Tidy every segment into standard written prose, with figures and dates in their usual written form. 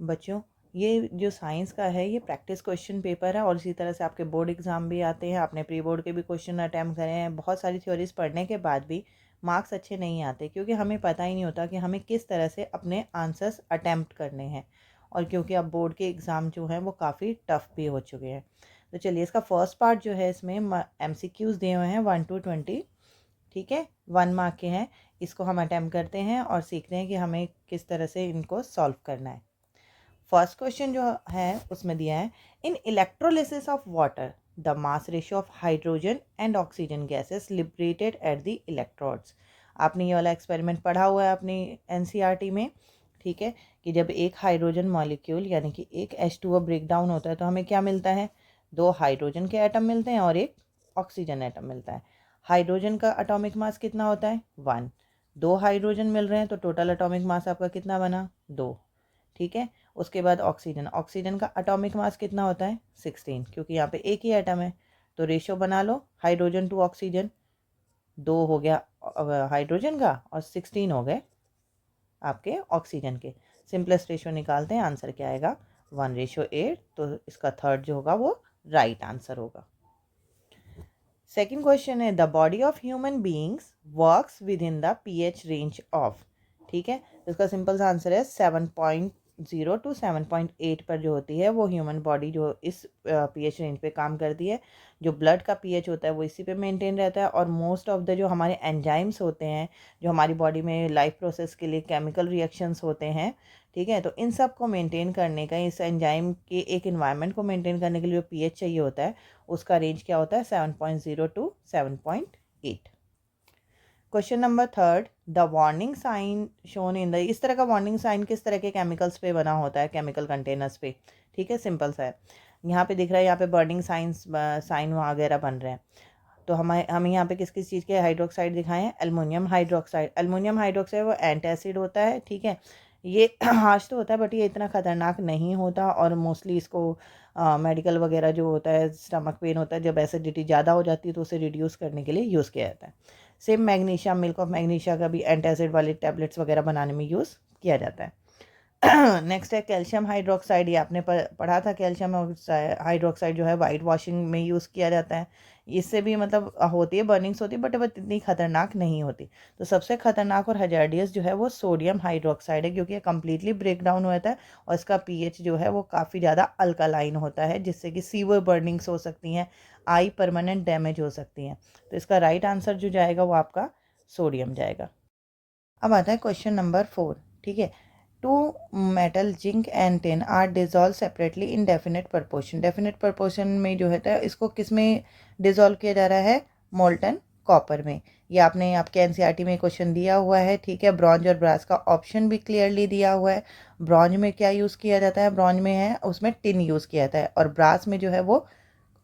बच्चों, ये जो साइंस का है ये प्रैक्टिस क्वेश्चन पेपर है और इसी तरह से आपके बोर्ड एग्ज़ाम भी आते हैं। आपने प्री बोर्ड के भी क्वेश्चन अटैम्प्ट करे हैं। बहुत सारी थ्योरीज पढ़ने के बाद भी मार्क्स अच्छे नहीं आते क्योंकि हमें पता ही नहीं होता कि हमें किस तरह से अपने आंसर्स अटैम्प्ट करने हैं। और क्योंकि अब बोर्ड के एग्ज़ाम जो हैं वो काफ़ी टफ भी हो चुके हैं। तो चलिए, इसका फर्स्ट पार्ट जो है इसमें MCQs दिए हुए हैं 1 to 20। ठीक है, 1 मार्क के हैं। इसको हम अटैम्प्ट करते हैं और सीखते हैं कि हमें किस तरह से इनको सॉल्व करना है। फर्स्ट क्वेश्चन जो है उसमें दिया है, in electrolysis of water the mass ratio of hydrogen and oxygen gases liberated at the electrodes. आपने ये वाला एक्सपेरिमेंट पढ़ा हुआ है अपनी NCERT में। ठीक है, कि जब एक हाइड्रोजन मॉलिक्यूल यानी कि एक H2O ब्रेक डाउन होता है तो हमें क्या मिलता है, 2 हाइड्रोजन के एटम मिलते हैं और एक ऑक्सीजन एटम मिलता है। हाइड्रोजन का एटॉमिक मास कितना होता है, 1। 2 हाइड्रोजन मिल रहे हैं तो टोटल एटॉमिक मास आपका कितना बना, 2। ठीक है, उसके बाद ऑक्सीजन, ऑक्सीजन का एटॉमिक मास कितना होता है, 16, क्योंकि यहाँ पे एक ही एटम है। तो रेशो बना लो, हाइड्रोजन टू ऑक्सीजन, 2 हो गया हाइड्रोजन का और 16 हो गए आपके ऑक्सीजन के। सिंपलेस्ट रेशो निकालते हैं, आंसर क्या आएगा, 1:8। तो इसका थर्ड जो होगा वो राइट आंसर होगा। सेकेंड क्वेश्चन है, the body of human beings works with in the pH range of. ठीक है, इसका सिंपल सा आंसर है 7.0 to 7.8 पर जो होती है वो ह्यूमन बॉडी जो इस pH रेंज पे काम करती है। जो ब्लड का pH होता है वो इसी पे मेंटेन रहता है और मोस्ट ऑफ द जो हमारे एंजाइम्स होते हैं जो हमारी बॉडी में लाइफ प्रोसेस के लिए केमिकल रिएक्शंस होते हैं, ठीक है, तो इन सब को मेंटेन करने का, इस एंजाइम के एक इन्वायरमेंट को मेंटेन करने के लिए जो pH चाहिए होता है उसका रेंज क्या होता है, 7.0 to 7.8। Question number third, the warning sign shown in the, इस तरह का वार्निंग साइन किस तरह के केमिकल्स पे बना होता है, केमिकल कंटेनर्स पे। ठीक है, सिंपल सा है, यहाँ पे दिख रहा है, यहाँ पे बर्निंग साइन वगैरह बन रहे हैं। तो हमें यहाँ पे किस किस चीज़ के हाइड्रोक्साइड दिखाए हैं, एल्युमिनियम हाइड्रोक्साइड। एल्युमिनियम हाइड्रोक्साइड वो एंटासिड होता है। ठीक है, ये हार्श तो होता है बट ये इतना ख़तरनाक नहीं होता और मोस्टली इसको मेडिकल वगैरह जो होता है, स्टमक पेन होता है, जब एसिडिटी ज़्यादा हो जाती है तो उसे रिड्यूस करने के लिए यूज़ किया जाता है। Same magnesia, milk of magnesia का भी एंटासिड वाले टैबलेट्स वगैरह बनाने में यूज़ किया जाता है। नेक्स्ट है कैल्शियम हाइड्रोक्साइड। ये आपने पढ़ा था, कैल्शियम हाइड्रोक्साइड जो है वाइट वॉशिंग में यूज़ किया जाता है। इससे भी मतलब होती है, बर्निंग्स होती है बट वो इतनी खतरनाक नहीं होती। तो सबसे खतरनाक और हजार्डियस जो है वो सोडियम हाइड्रोक्साइड है क्योंकि ये कम्प्लीटली ब्रेक डाउन होता है और इसका pH जो है वो काफ़ी ज़्यादा अल्कालाइन होता है जिससे कि सीवियर बर्निंग्स हो सकती हैं, आई परमानेंट डैमेज हो सकती हैं। तो इसका राइट आंसर जो जाएगा वो आपका सोडियम जाएगा। अब आता है क्वेश्चन नंबर 4। ठीक है, 2 metal zinc and tin are dissolve separately in definite proportion. Definite proportion में जो है इसको किस में डिजॉल्व किया जा रहा है, मोल्टन कॉपर में। ये आपने आपके NCERT में क्वेश्चन दिया हुआ है। ठीक है, ब्रॉन्ज और ब्रास का ऑप्शन भी क्लियरली दिया हुआ है। ब्रॉन्ज में क्या यूज़ किया जाता है, ब्रॉन्ज में है उसमें टिन यूज़ किया जाता है और ब्रास में जो है वो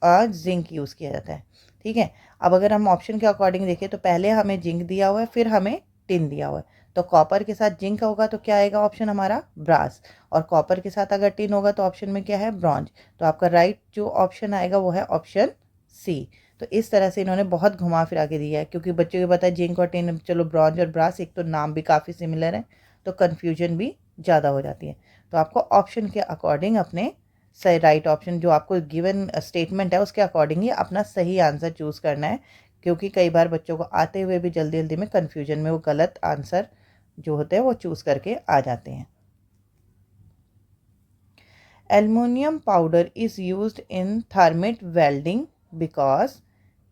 जिंक यूज़ किया जाता है। ठीक है, अब अगर हम ऑप्शन के अकॉर्डिंग देखें तो पहले हमें जिंक दिया हुआ है, फिर हमें टिन दिया हुआ है। तो कॉपर के साथ जिंक होगा तो क्या आएगा ऑप्शन हमारा, ब्रास। और कॉपर के साथ अगर टिन होगा तो ऑप्शन में क्या है, ब्रॉन्ज। तो आपका राइट जो ऑप्शन आएगा वो है ऑप्शन सी। तो इस तरह से इन्होंने बहुत घुमा फिरा के दिया है क्योंकि बच्चों को पता है जिंक और टिन, चलो ब्रॉन्ज और ब्रास एक तो नाम भी काफ़ी सिमिलर है तो कन्फ्यूजन भी ज़्यादा हो जाती है। तो आपको ऑप्शन के अकॉर्डिंग अपने सही राइट ऑप्शन जो आपको गिवन स्टेटमेंट है उसके अकॉर्डिंग ही अपना सही आंसर चूज़ करना है क्योंकि कई बार बच्चों को आते हुए भी जल्दी जल्दी में कन्फ्यूजन में वो गलत आंसर जो होते हैं वो चूज़ करके आ जाते हैं। Aluminium powder is used in thermite welding because.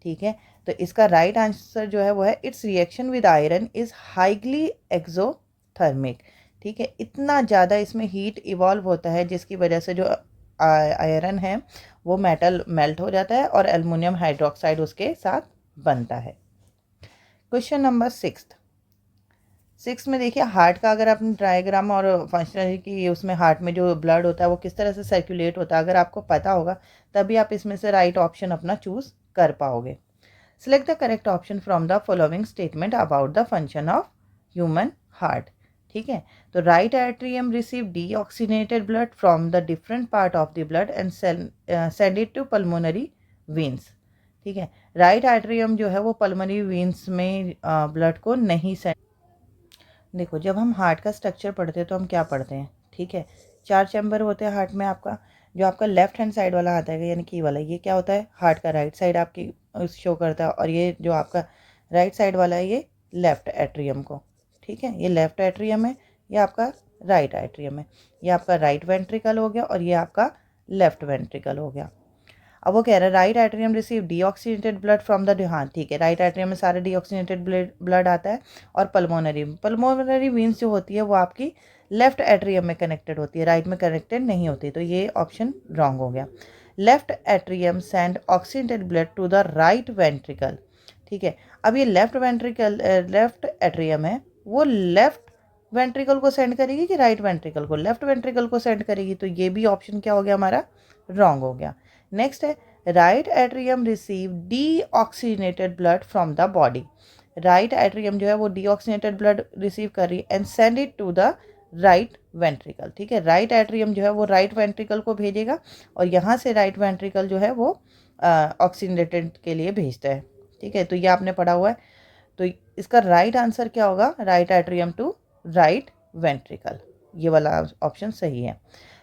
ठीक है, तो इसका राइट आंसर जो है वो है it's reaction with iron is highly exothermic. ठीक है, इतना ज़्यादा इसमें हीट इवॉल्व होता है जिसकी वजह से जो आयरन है वो मेटल मेल्ट हो जाता है और एल्युमिनियम हाइड्रोक्साइड उसके साथ बनता है। क्वेश्चन नंबर 6 में देखिए, हार्ट का अगर आपने डायग्राम और फंक्शनल की उसमें हार्ट में जो ब्लड होता है वो किस तरह से सर्कुलेट होता है अगर आपको पता होगा तभी आप इसमें से राइट ऑप्शन अपना चूज़ कर पाओगे। Select the correct option from the following statement about the function of human heart. ठीक है, तो right atrium receive deoxygenated blood from the different part of the blood and send it to pulmonary veins. ठीक है, right atrium जो है वो pulmonary veins में blood को नहीं सेंड। देखो, जब हम हार्ट का स्ट्रक्चर पढ़ते हैं तो हम क्या पढ़ते हैं, ठीक है, 4 चैम्बर होते हैं हार्ट में आपका। जो आपका लेफ्ट हैंड साइड वाला आता है यानी कि वाला, ये क्या होता है, हार्ट का राइट साइड आपकी शो करता है, और ये जो आपका राइट साइड वाला है ये लेफ्ट एट्रियम को, ठीक है, ये लेफ्ट एट्रियम है, ये आपका राइट एट्रियम है, ये आपका राइट वेंट्रिकल हो गया और ये आपका लेफ्ट वेंट्रिकल हो गया। अब वो कह रहा है right atrium receive deoxygenated blood from the, हाँ ठीक है, राइट एट्रियम में सारे डीऑक्सीनेटेड ब्लड आता है, और पल्मोनरी वीन्स जो होती है वो आपकी लेफ्ट एट्रियम में कनेक्टेड होती है, राइट में कनेक्टेड नहीं होती, तो ये ऑप्शन रॉन्ग हो गया। Left atrium send oxygenated blood to the right ventricle, ठीक है। अब ये लेफ्ट एट्रियम है, वो लेफ्ट वेंट्रिकल को सेंड करेगी कि राइट वेंट्रिकल को, लेफ्ट वेंट्रिकल को सेंड करेगी, तो ये भी ऑप्शन क्या हो गया हमारा, रॉन्ग हो गया। नेक्स्ट है right atrium receive deoxygenated blood from the body, right atrium जो है वो डीऑक्सीनेटेड ब्लड रिसीव कर रही है and send it to the right ventricle, ठीक है। राइट एट्रियम जो है वो राइट वेंट्रिकल को भेजेगा, और यहाँ से राइट वेंट्रिकल जो है वो ऑक्सीनेटेड के लिए भेजता है, ठीक है। तो ये आपने पढ़ा हुआ है, तो इसका राइट आंसर क्या होगा, right atrium to right ventricle, ये वाला ऑप्शन सही है।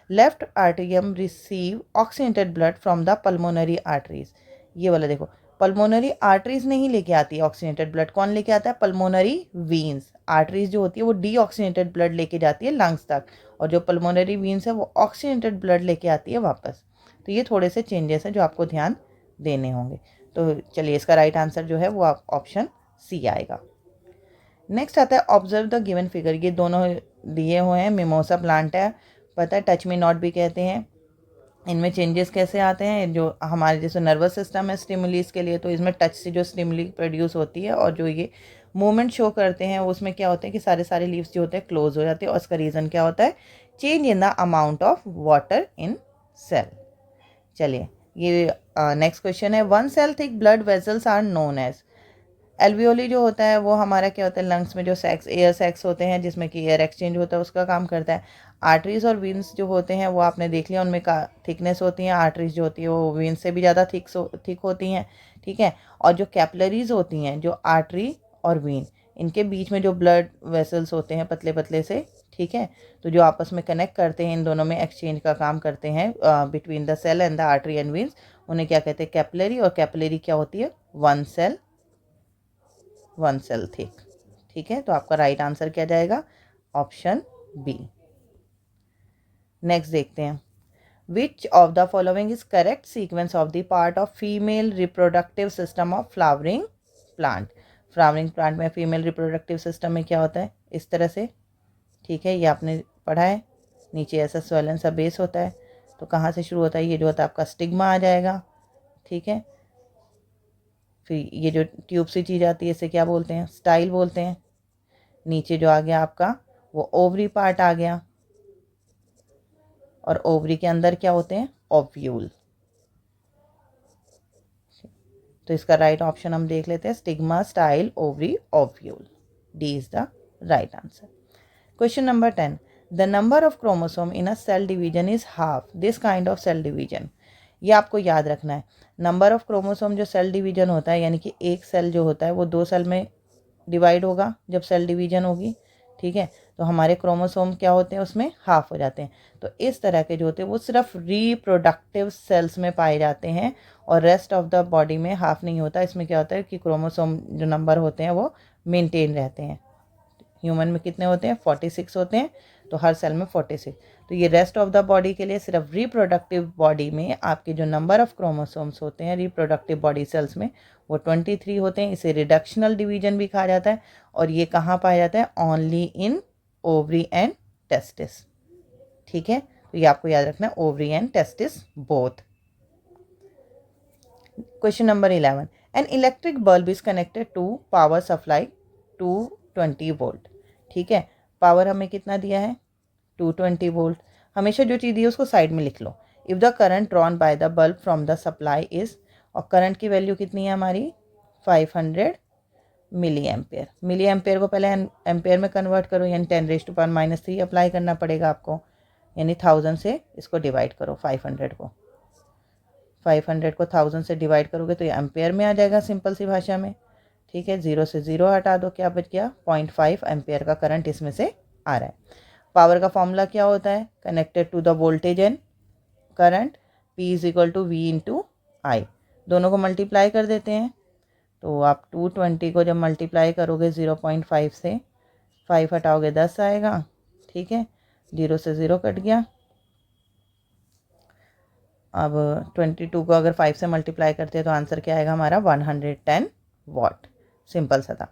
लेफ्ट आर्टियम receive oxygenated blood from the pulmonary arteries, ये वाला देखो, पल्मोनरी आर्टरीज नहीं लेके आती है ऑक्सीनेटेड ब्लड, कौन लेके आता है, पल्मोनरी वीन्स। आर्टरीज जो होती है वो डीऑक्सीनेटेड ब्लड लेके जाती है लंग्स तक, और जो पल्मोनरी वीन्स है वो ऑक्सीनेटेड ब्लड लेके आती है वापस। तो ये थोड़े से चेंजेस हैं जो आपको ध्यान देने होंगे। तो चलिए इसका राइट आंसर जो है वो आप ऑप्शन सी आएगा। नेक्स्ट आता है ऑब्जर्व द गिवन फिगर, ये दोनों दिए हुए हैं, मिमोसा प्लांट है, पता है टच मी नॉट भी कहते हैं। इनमें चेंजेस कैसे आते हैं, जो हमारे जैसे नर्वस सिस्टम है स्टिमुलीज के लिए, तो इसमें टच से जो स्टिमुली प्रोड्यूस होती है, और जो ये मूवमेंट शो करते हैं उसमें क्या होते हैं कि सारे लीव्स जो होते हैं क्लोज हो जाते हैं, और उसका रीज़न क्या होता है, change in the amount of water in cell. चलिए ये नेक्स्ट क्वेश्चन है, 1 cell thick blood vessels are known as, alveoli जो होता है वो हमारा क्या होता है, लंग्स में जो एयर सैक्स होते हैं जिसमें कि एयर एक्सचेंज होता है उसका काम करता है। आर्टरीज और वीन्स जो होते हैं वो आपने देख लिया, उनमें का थिकनेस होती हैं, आर्टरीज जो होती है वो वीन्स से भी ज़्यादा थिक होती हैं, ठीक है। और जो कैपिलरीज होती हैं, जो आर्टरी और वीन, इनके बीच में जो ब्लड वेसल्स होते हैं पतले पतले से, ठीक है, तो जो आपस में कनेक्ट करते हैं, इन दोनों में एक्सचेंज का काम करते हैं between the cell and the artery and veins, उन्हें क्या कहते हैं, कैपिलरी। और कैपिलरी क्या होती है, वन सेल थिक, ठीक है। तो आपका राइट आंसर क्या जाएगा, ऑप्शन बी। नेक्स्ट देखते हैं, which of the following is correct sequence of the part of female reproductive system of flowering plant. Flowering plant में फीमेल रिप्रोडक्टिव सिस्टम में क्या होता है, इस तरह से, ठीक है, ये आपने पढ़ा है, नीचे ऐसा स्वेलन सा बेस होता है, तो कहाँ से शुरू होता है, ये जो होता है आपका स्टिग्मा आ जाएगा, ठीक है। फिर ये जो ट्यूब सी चीज़ आती है इसे क्या बोलते हैं, स्टाइल बोलते हैं। नीचे जो आ गया आपका वो ओवरी पार्ट आ गया, और ओवरी के अंदर क्या होते हैं, ओव्यूल। तो इसका राइट ऑप्शन हम देख लेते हैं, stigma, style, ovary, ovule, D is the right answer. Question number 10, the number of chromosome in a cell division is half this kind of cell division. ये आपको याद रखना है, नंबर ऑफ क्रोमोसोम जो सेल डिवीजन होता है, यानी कि एक सेल जो होता है वो 2 सेल में डिवाइड होगा जब सेल डिवीजन होगी, ठीक है। तो हमारे क्रोमोसोम क्या होते हैं, उसमें हाफ हो जाते हैं। तो इस तरह के जो होते हैं वो सिर्फ रिप्रोडक्टिव सेल्स में पाए जाते हैं, और रेस्ट ऑफ द बॉडी में हाफ नहीं होता। इसमें क्या होता है कि क्रोमोसोम जो नंबर होते हैं वो मेंटेन रहते हैं। ह्यूमन में कितने होते हैं, 46 होते हैं, तो हर सेल में 46। तो ये रेस्ट ऑफ द बॉडी के लिए सिर्फ रिप्रोडक्टिव बॉडी में आपके जो नंबर ऑफ क्रोमोसोम्स होते हैं रिप्रोडक्टिव बॉडी सेल्स में वो 23 होते हैं। इसे रिडक्शनल डिवीजन भी कहा जाता है, और ये कहाँ पाया जाता है, only in ovary and testis, ठीक है। तो ये आपको याद रखना है, ovary and testis both. Question number 11, an electric bulb is connected to power supply 220 volt, ठीक है। पावर हमें कितना दिया है, 220 वोल्ट। हमेशा जो चीज़ दी है उसको साइड में लिख लो। If the current drawn by the bulb from the supply is, और करंट की वैल्यू कितनी है हमारी, 500 मिली एम्पेयर। मिली एम्पेयर को पहले एम्पेयर में कन्वर्ट करो, यानी 10⁻³ अप्लाई करना पड़ेगा आपको, यानी 1000 से इसको डिवाइड करो, 500 को 1000 से डिवाइड करोगे तो ये एम्पेयर में आ जाएगा सिंपल सी भाषा में, ठीक है। 0 से 0 हटा दो, क्या बच गया, 0.5 एम्पेयर का करंट इसमें से आ रहा है। पावर का फॉर्मूला क्या होता है, connected to the voltage and current, P is equal to V into I. दोनों को मल्टीप्लाई कर देते हैं, तो आप 220 को जब मल्टीप्लाई करोगे 0.5 से, 5 हटाओगे 10 आएगा, ठीक है, 0 से 0 कट गया। अब 22 को अगर 5 से मल्टीप्लाई करते हैं तो आंसर क्या आएगा हमारा 110 वाट। सिंपल सा था।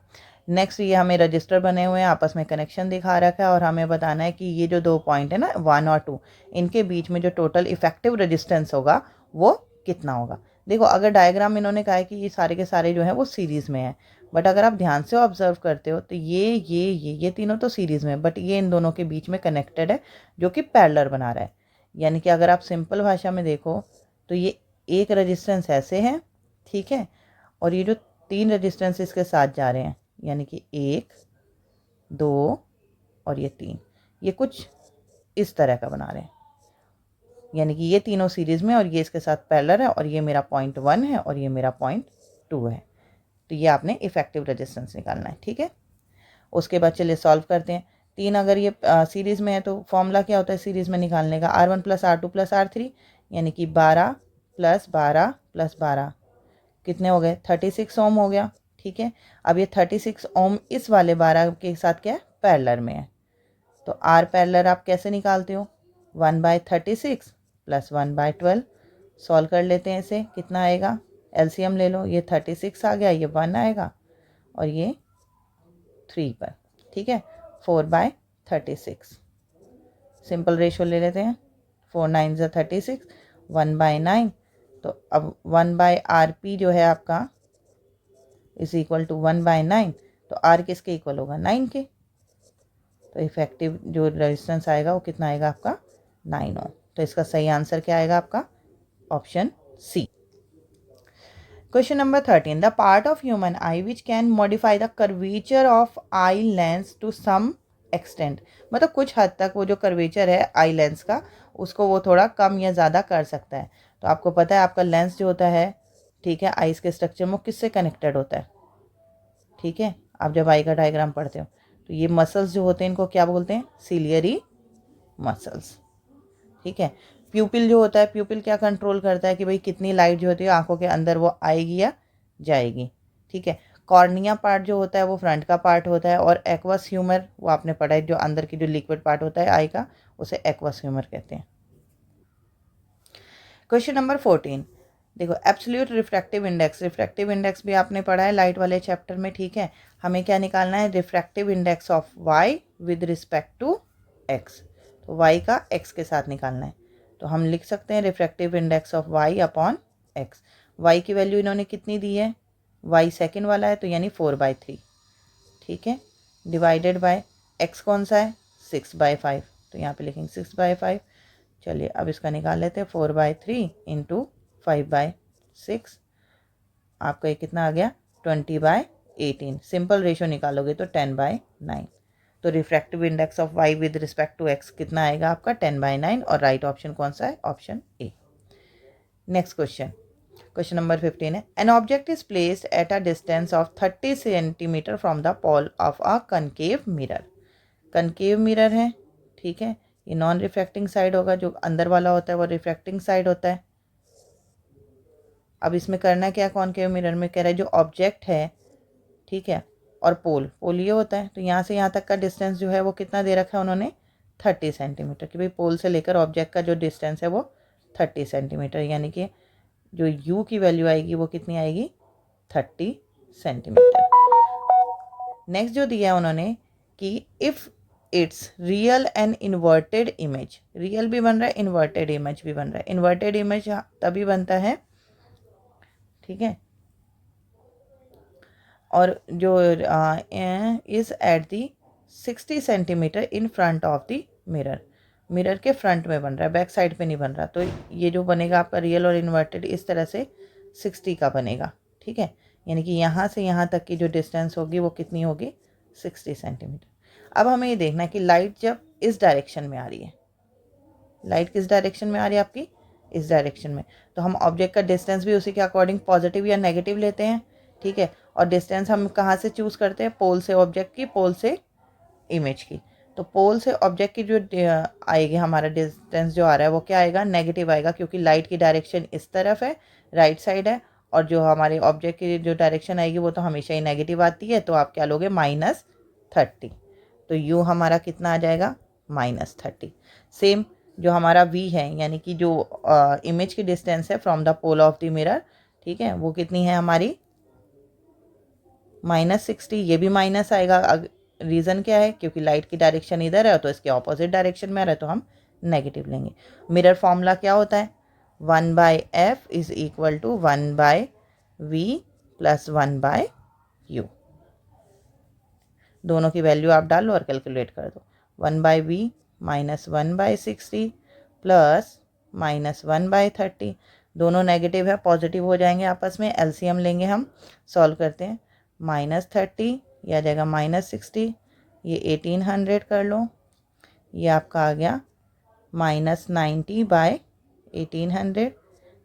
नेक्स्ट ये हमें रजिस्टर बने हुए हैं, आपस में कनेक्शन दिखा रखा है और हमें बताना है कि ये जो 2 पॉइंट है ना 1 और 2, इनके बीच में जो टोटल इफेक्टिव रेजिस्टेंस होगा वो कितना होगा। देखो अगर डायग्राम इन्होंने कहा है कि ये सारे के सारे जो है वो सीरीज़ में है, बट अगर आप ध्यान से ऑब्जर्व करते हो तो ये तीनों तो सीरीज़ में है, बट ये इन दोनों के बीच में कनेक्टेड है जो कि पैरेलल बना रहा है। यानी कि अगर आप सिंपल भाषा में देखो तो ये एक रेजिस्टेंस ऐसे है, ठीक है, और ये जो 3 रेजिस्टेंस इसके साथ जा रहे हैं, यानी कि 1 2 और ये 3, ये कुछ इस तरह का बना रहे हैं। यानी कि ये तीनों सीरीज़ में और ये इसके साथ पैरेलल है, और ये मेरा पॉइंट 1 है और ये मेरा पॉइंट 2 है। तो ये आपने इफेक्टिव रेजिस्टेंस निकालना है, ठीक है। उसके बाद चलिए सॉल्व करते हैं। 3 अगर ये सीरीज़ में है तो फॉर्मूला क्या होता है सीरीज़ में निकालने का, R1 + R2 + R3, यानी कि 12 + 12 + 12 कितने हो गए, 36 ओम हो गया, ठीक है। अब ये 36 ओम इस वाले 12 के साथ क्या है, पैरेलल में है। तो R पैरेलल आप कैसे निकालते हो, 1/36 + 1/12। सॉल्व कर लेते हैं इसे, कितना आएगा, एलसीएम ले लो, ये 36 आ गया, ये 1 आएगा और ये 3 पर, ठीक है, 4/36। सिंपल रेशो ले लेते हैं, 4 9 ज़ा 36, 1/9। तो अब 1/RP जो है आपका इज इक्वल टू 1/9, तो R किसके इक्वल होगा, 9 के। तो इफेक्टिव जो रेजिस्टेंस आएगा वो कितना आएगा आपका, 9 ओम। तो इसका सही आंसर क्या आएगा आपका, option C. Question number 13, the part of human eye which can modify the curvature of eye lens to some extent. मतलब कुछ हद तक वो जो कर्वेचर है आई लेंस का, उसको वो थोड़ा कम या ज़्यादा कर सकता है। तो आपको पता है आपका लेंस जो होता है, ठीक है, आइस के स्ट्रक्चर में किससे कनेक्टेड होता है, ठीक है। आप जब आई का डायग्राम पढ़ते हो तो ये मसल्स जो होते हैं इनको क्या बोलते हैं, सिलियरी मसल्स, ठीक है। प्यूपिल जो होता है, प्यूपिल क्या कंट्रोल करता है कि भाई कितनी लाइट जो होती है आंखों के अंदर वो आएगी या जाएगी, ठीक है। कॉर्निया पार्ट जो होता है वो फ्रंट का पार्ट होता है, और एक्वस ह्यूमर वो आपने पढ़ा है, जो अंदर की जो लिक्विड पार्ट होता है आई का, उसे एक्वस ह्यूमर कहते हैं। क्वेश्चन नंबर 14, देखो absolute refractive index, refractive index भी आपने पढ़ा है लाइट वाले चैप्टर में, ठीक है। हमें क्या निकालना है, refractive index of Y with respect to X. तो वाई का एक्स के साथ निकालना है, तो हम लिख सकते हैं refractive index of Y upon X. Y की वैल्यू इन्होंने कितनी दी है, वाई सेकेंड वाला है तो यानी 4/3, ठीक है, डिवाइडेड बाय एक्स कौन सा है, 6/5, तो यहाँ पे लिखेंगे 6/5। चलिए अब इसका निकाल लेते हैं, 4/3 इंटू 5/6, आपका ये कितना आ गया, 20/18। सिंपल रेशो निकालोगे तो 10/9। तो refractive index of Y with respect to X कितना आएगा आपका, 10/9, और राइट ऑप्शन कौन सा है, option A. Next question, question number 15 है, an object is placed at a distance of 30 centimetre from the Paul of a concave mirror. Concave mirror है, ठीक है, ये नॉन रिफ्रैक्टिंग साइड होगा, जो अंदर वाला होता है वो रिफ्रैक्टिंग साइड होता है। अब इसमें करना क्या, कॉनकेव मिरर में कह रहा है जो ऑब्जेक्ट है, ठीक है, और पोल, पोल ये होता है, तो यहाँ से यहाँ तक का डिस्टेंस जो है वो कितना दे रखा है उन्होंने, 30 सेंटीमीटर, कि भाई पोल से लेकर ऑब्जेक्ट का जो डिस्टेंस है वो 30 सेंटीमीटर, यानी कि जो u की वैल्यू आएगी वो कितनी आएगी, 30 सेंटीमीटर। नेक्स्ट जो दिया है उन्होंने कि if it's real and inverted image, real भी बन रहा है, इन्वर्टेड इमेज भी बन रहा है। इन्वर्टेड इमेज तभी बनता है, ठीक है, और जो is at the 60 centimetre in front of the mirror, mirror के फ्रंट में बन रहा है, बैक साइड पे नहीं बन रहा। तो ये जो बनेगा आपका रियल और इन्वर्टेड इस तरह से 60 का बनेगा, ठीक है, यानी कि यहाँ से यहाँ तक की जो डिस्टेंस होगी वो कितनी होगी, 60 सेंटीमीटर। अब हमें ये देखना है कि लाइट जब इस डायरेक्शन में आ रही है, लाइट किस डायरेक्शन में आ रही है आपकी, इस डायरेक्शन में, तो हम ऑब्जेक्ट का डिस्टेंस भी उसी के अकॉर्डिंग पॉजिटिव या नेगेटिव लेते हैं, ठीक है। और डिस्टेंस हम कहाँ से चूज़ करते हैं, पोल से ऑब्जेक्ट की, पोल से इमेज की। तो पोल से ऑब्जेक्ट की जो आएगी हमारा डिस्टेंस जो आ रहा है वो क्या आएगा, नेगेटिव आएगा, क्योंकि लाइट की डायरेक्शन इस तरफ है, राइट साइड है, और जो हमारे ऑब्जेक्ट की जो डायरेक्शन आएगी वो तो हमेशा ही नेगेटिव आती है, तो आप क्या लोगे, -30। तो यू हमारा कितना आ जाएगा, -30। सेम जो हमारा v है, यानी कि जो इमेज की डिस्टेंस है from the pole of the mirror, ठीक है, वो कितनी है हमारी, -60। ये भी माइनस आएगा, रीज़न क्या है, क्योंकि लाइट की डायरेक्शन इधर है तो इसके ऑपोजिट डायरेक्शन में आ रहा है, तो हम नेगेटिव लेंगे। मिरर फॉर्मूला क्या होता है, 1/f is equal to 1/v plus 1/u। दोनों की वैल्यू आप डाल लो और कैलकुलेट कर दो। 1/v माइनस 1/60 प्लस -1/30, दोनों नेगेटिव है, पॉजिटिव हो जाएंगे आपस में, एलसीएम लेंगे हम, सॉल्व करते हैं। -30 ये आ जाएगा -60, ये 1800 कर लो, ये आपका आ गया -90/1800,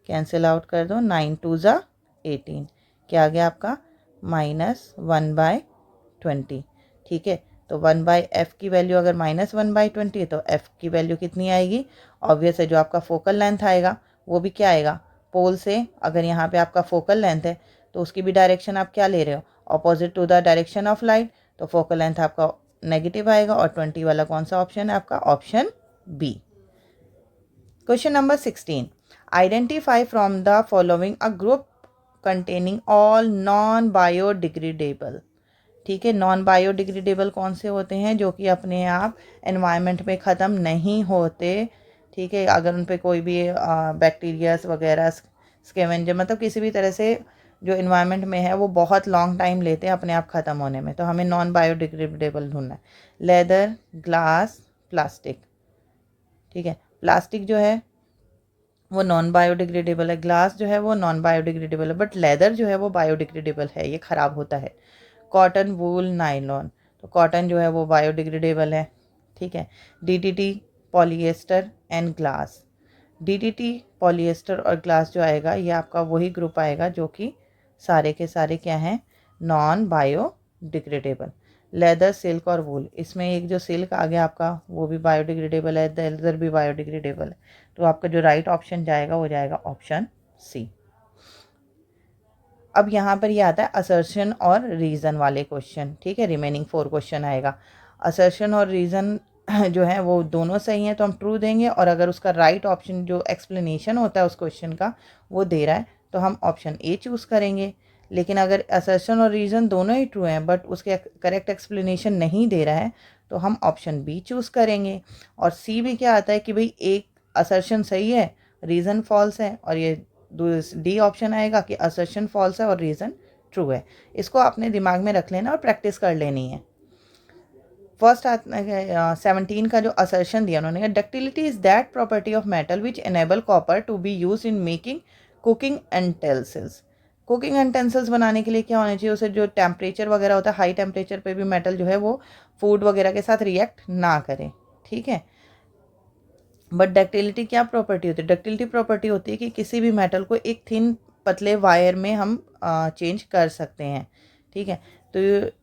कैंसिल आउट कर दो, 9 2 ज़ा 18, क्या आ गया आपका -1/20। ठीक है, तो 1/f की वैल्यू अगर -1/20 तो f की वैल्यू कितनी आएगी, ऑब्वियस है जो आपका फोकल लेंथ आएगा वो भी क्या आएगा, पोल से अगर यहाँ पे आपका फोकल लेंथ है तो उसकी भी डायरेक्शन आप क्या ले रहे हो, opposite to the direction of light, तो फोकल लेंथ आपका नेगेटिव आएगा, और 20 वाला कौन सा ऑप्शन है आपका, option B. Question number 16, identify from the following a group containing all non biodegradable. ठीक है, नॉन बायोडिग्रेडेबल कौन से होते हैं, जो कि अपने आप एनवायरनमेंट में ख़त्म नहीं होते। ठीक है, अगर उन पे कोई भी बैक्टीरियाज वगैरह, स्कैवेंजर, मतलब किसी भी तरह से जो इन्वायरमेंट में है वो बहुत लॉन्ग टाइम लेते हैं अपने आप ख़त्म होने में, तो हमें नॉन बायोडिग्रेडेबल ढूंढना है। Leather, glass, plastic. ठीक है, प्लास्टिक जो है वो नॉन बायोडिग्रेडेबल है, ग्लास जो है वो नॉन बायोडिग्रेडेबल है, बट लेदर जो है वो बायोडिग्रेडेबल है, ये ख़राब होता है। कॉटन, वूल, नायलॉन, तो कॉटन जो है वो बायोडिग्रेडेबल है। ठीक है, DDT, polyester and glass. DDT, polyester और ग्लास जो आएगा ये आपका वही ग्रुप आएगा जो कि सारे के सारे क्या हैं, नॉन बायोडिग्रेडेबल। लेदर, सिल्क और वूल, इसमें एक जो सिल्क आ गया आपका वो भी बायोडिग्रेडेबल है, लेदर भी बायोडिग्रेडेबल है, तो आपका जो राइट ऑप्शन जाएगा वो जाएगा ऑप्शन सी। अब यहाँ पर ये आता है असर्शन और रीज़न वाले क्वेश्चन। ठीक है, रिमेनिंग 4 क्वेश्चन आएगा। असर्शन और रीज़न जो है वो दोनों सही हैं तो हम ट्रू देंगे, और अगर उसका राइट ऑप्शन जो एक्सप्लेनेशन होता है उस क्वेश्चन का वो दे रहा है तो हम ऑप्शन ए चूज़ करेंगे। लेकिन अगर असर्शन और रीज़न दोनों ही ट्रू हैं बट उसके करेक्ट एक्सप्लेनेशन नहीं दे रहा है तो हम ऑप्शन बी चूज़ करेंगे। और सी भी क्या आता है कि भाई एक असर्शन सही है, रीज़न फॉल्स है, और ये डी ऑप्शन आएगा कि असर्शन फॉल्स है और रीज़न ट्रू है। इसको अपने दिमाग में रख लेना और प्रैक्टिस कर लेनी है। फर्स्ट 17 का जो असर्शन दिया उन्होंने, ductility is that property of metal which enable copper to be use in making cooking utensils. Cooking utensils बनाने के लिए क्या होना चाहिए, उसे जो टेम्परेचर वगैरह होता है, हाई टेम्परेचर पे भी मेटल जो है वो फूड वगैरह के साथ रिएक्ट ना करे। ठीक है, बट डक्टिलिटी क्या प्रॉपर्टी होती है, डक्टिलिटी प्रॉपर्टी होती है कि किसी भी मेटल को एक थिन पतले वायर में हम चेंज कर सकते हैं। ठीक है, तो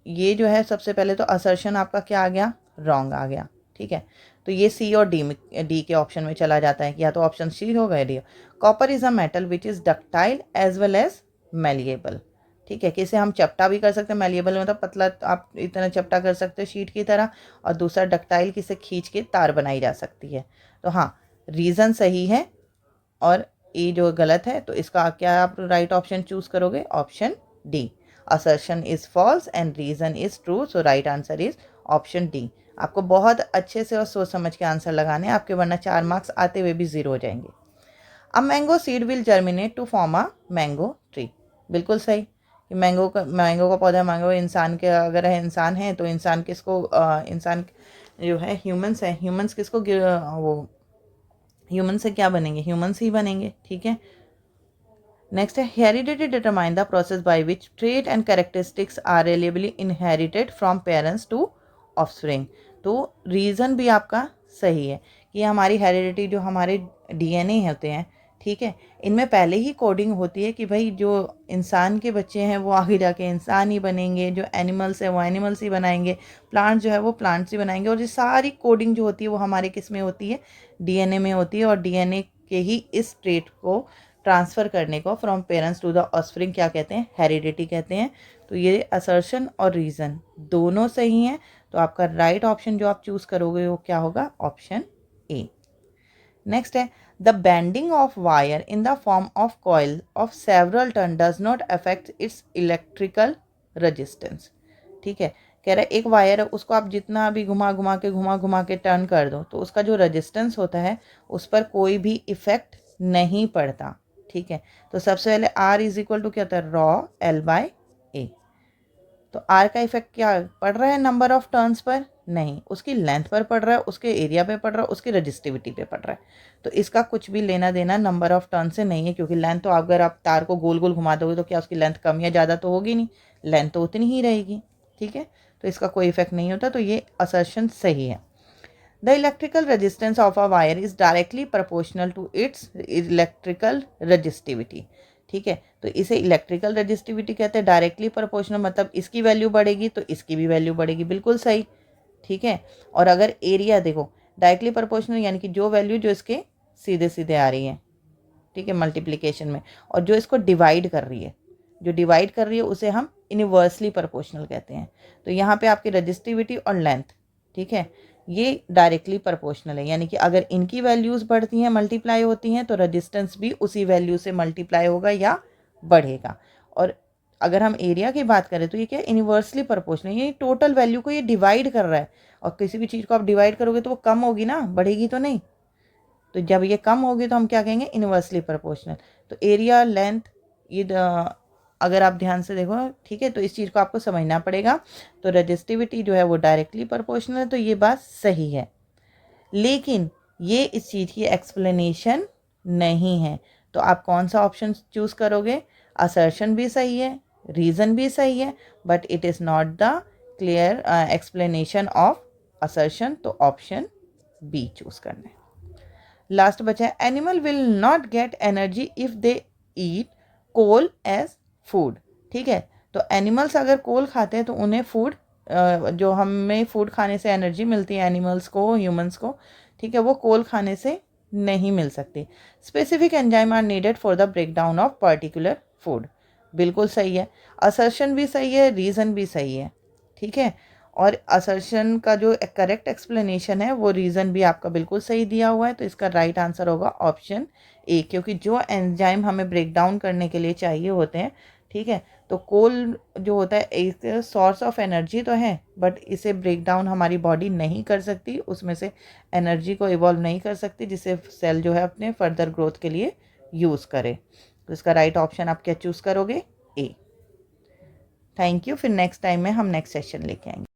ये जो है सबसे पहले तो असर्शन आपका क्या आ गया, रॉन्ग आ गया। ठीक है, तो ये सी और डी के ऑप्शन में चला जाता है, या तो ऑप्शन सी होगा D. Copper is a metal which is ductile as well as malleable. ठीक है, कि इसे हम चपटा भी कर सकते हैं, मेलिएबल मतलब पतला, आप इतना चपटा कर सकते हो शीट की तरह, और दूसरा डक्टाइल की से खींच के तार बनाई जा सकती है। तो हाँ, रीज़न सही है और ए जो गलत है, तो इसका क्या आप राइट ऑप्शन चूज करोगे, option D. Assertion is false and reason is true, so right answer is option D. आपको बहुत अच्छे से और सोच समझ के आंसर लगाने हैं आपके, वरना 4 मार्क्स आते हुए भी 0 हो जाएंगे। A mango seed will germinate to form a mango tree. बिल्कुल सही, कि मैंगो का पौधा, मैंगो इंसान के अगर है, इंसान है तो इंसान किसको इंसान जो है ह्यूमंस है, ह्यूमंस किसको वो ह्यूमन से क्या बनेंगे, ह्यूमंस ही बनेंगे। ठीक है, नेक्स्ट है heredity determine the process by which trait and characteristics are reliably inherited from parents to offspring. तो रीज़न भी आपका सही है कि हमारी हेरिडिटी जो हमारे डीएनए होते हैं, ठीक है। इनमें पहले ही कोडिंग होती है कि भाई जो इंसान के बच्चे हैं वो आगे जाके इंसान ही बनेंगे, जो एनिमल्स है वो एनिमल्स ही बनाएंगे, प्लांट जो है वो प्लांट्स ही बनाएंगे, और ये सारी कोडिंग जो होती है वो हमारे किस में होती है, डीएनए में होती है। और डीएनए के ही इस ट्रेट को ट्रांसफ़र करने को from parents to the offspring क्या कहते हैं, हेरिडिटी कहते हैं। तो ये असर्शन और रीज़न दोनों सही हैं, तो आपका राइट ऑप्शन जो आप चूज़ करोगे वो क्या होगा, ऑप्शन ए। नेक्स्ट है the bending of wire in the form of coil of several turn does not affect it's electrical resistance. ठीक है, कह रहा है एक वायर है उसको आप जितना भी घुमा घुमा के टर्न कर दो तो उसका जो रजिस्टेंस होता है उस पर कोई भी इफेक्ट नहीं पड़ता। ठीक है, तो सबसे पहले R इज इक्वल टू क्या होता है, रॉ L/A। तो R का इफेक्ट क्या पड़ रहा है नंबर ऑफ टर्न्स पर, नहीं, उसकी लेंथ पर पड़ रहा है, उसके एरिया पे पड़ रहा है, उसकी रजिस्टिविटी पे पड़ रहा है। तो इसका कुछ भी लेना देना नंबर ऑफ टर्न से नहीं है, क्योंकि लेंथ तो अगर आप तार को गोल गोल घुमा दोगे तो क्या उसकी लेंथ कम या ज़्यादा तो होगी नहीं, लेंथ तो उतनी ही रहेगी। ठीक है, तो इसका कोई इफेक्ट नहीं होता, तो ये असर्शन सही है। The electrical resistance of a wire is directly proportional to its electrical resistivity. ठीक है, तो इसे इलेक्ट्रिकल रजिस्टिविटी कहते हैं, डायरेक्टली प्रोपोर्शनल मतलब इसकी वैल्यू बढ़ेगी तो इसकी भी वैल्यू बढ़ेगी, बिल्कुल सही। ठीक है, और अगर एरिया देखो डायरेक्टली प्रोपोर्शनल यानी कि जो वैल्यू जो इसके सीधे सीधे आ रही है, ठीक है, मल्टीप्लिकेशन में, और जो इसको डिवाइड कर रही है, जो डिवाइड कर रही है उसे हम इन्वर्सली प्रोपोर्शनल कहते हैं। तो यहाँ पे आपकी रजिस्टिविटी और लेंथ, ठीक है, ये डायरेक्टली प्रोपोर्शनल है, यानी कि अगर इनकी वैल्यूज़ बढ़ती हैं, मल्टीप्लाई होती हैं, तो रजिस्टेंस भी उसी वैल्यू से मल्टीप्लाई होगा या बढ़ेगा। और अगर हम एरिया की बात करें तो ये क्या इन्वर्सली प्रोपोर्शनल, ये टोटल वैल्यू को ये डिवाइड कर रहा है, और किसी भी चीज़ को आप डिवाइड करोगे तो वो कम होगी ना, बढ़ेगी तो नहीं। तो जब ये कम होगी तो हम क्या कहेंगे, इन्वर्सली प्रोपोर्शनल। तो एरिया, लेंथ, ये अगर आप ध्यान से देखो, ठीक है, तो इस चीज़ को आपको समझना पड़ेगा। तो रजिस्टिविटी जो है वो डायरेक्टली प्रोपोर्शनल है, तो ये बात सही है, लेकिन ये इस चीज़ की एक्सप्लेनेशन नहीं है। तो आप कौन सा ऑप्शन चूज़ करोगे, असर्शन भी सही है, रीज़न भी सही है, but it is not the clear explanation of assertion, तो ऑप्शन बी चूज़ करना है। लास्ट बचा है animal will not get energy if they eat coal as food. ठीक है, तो एनिमल्स अगर कोल खाते हैं तो उन्हें फूड, जो हमें फूड खाने से एनर्जी मिलती है एनिमल्स को, ह्यूमंस को, ठीक है, वो कोल खाने से नहीं मिल सकती। Specific enzyme are needed for the break down of particular food, बिल्कुल सही है, असर्शन भी सही है, रीज़न भी सही है। ठीक है, और असर्शन का जो करेक्ट एक्सप्लेनेशन है वो रीज़न भी आपका बिल्कुल सही दिया हुआ है, तो इसका राइट आंसर होगा ऑप्शन ए, क्योंकि जो एंजाइम हमें ब्रेक डाउन करने के लिए चाहिए होते हैं, ठीक है, तो कोल जो होता है एक सोर्स ऑफ एनर्जी तो है, बट इसे ब्रेक डाउन हमारी बॉडी नहीं कर सकती, उसमें से एनर्जी को इवॉल्व नहीं कर सकती जिससे सेल जो है अपने फर्दर ग्रोथ के लिए यूज़ करे। तो इसका राइट ऑप्शन आप क्या चूज़ करोगे, ए। थैंक यू, फिर नेक्स्ट टाइम में हम नेक्स्ट सेशन लेके आएंगे।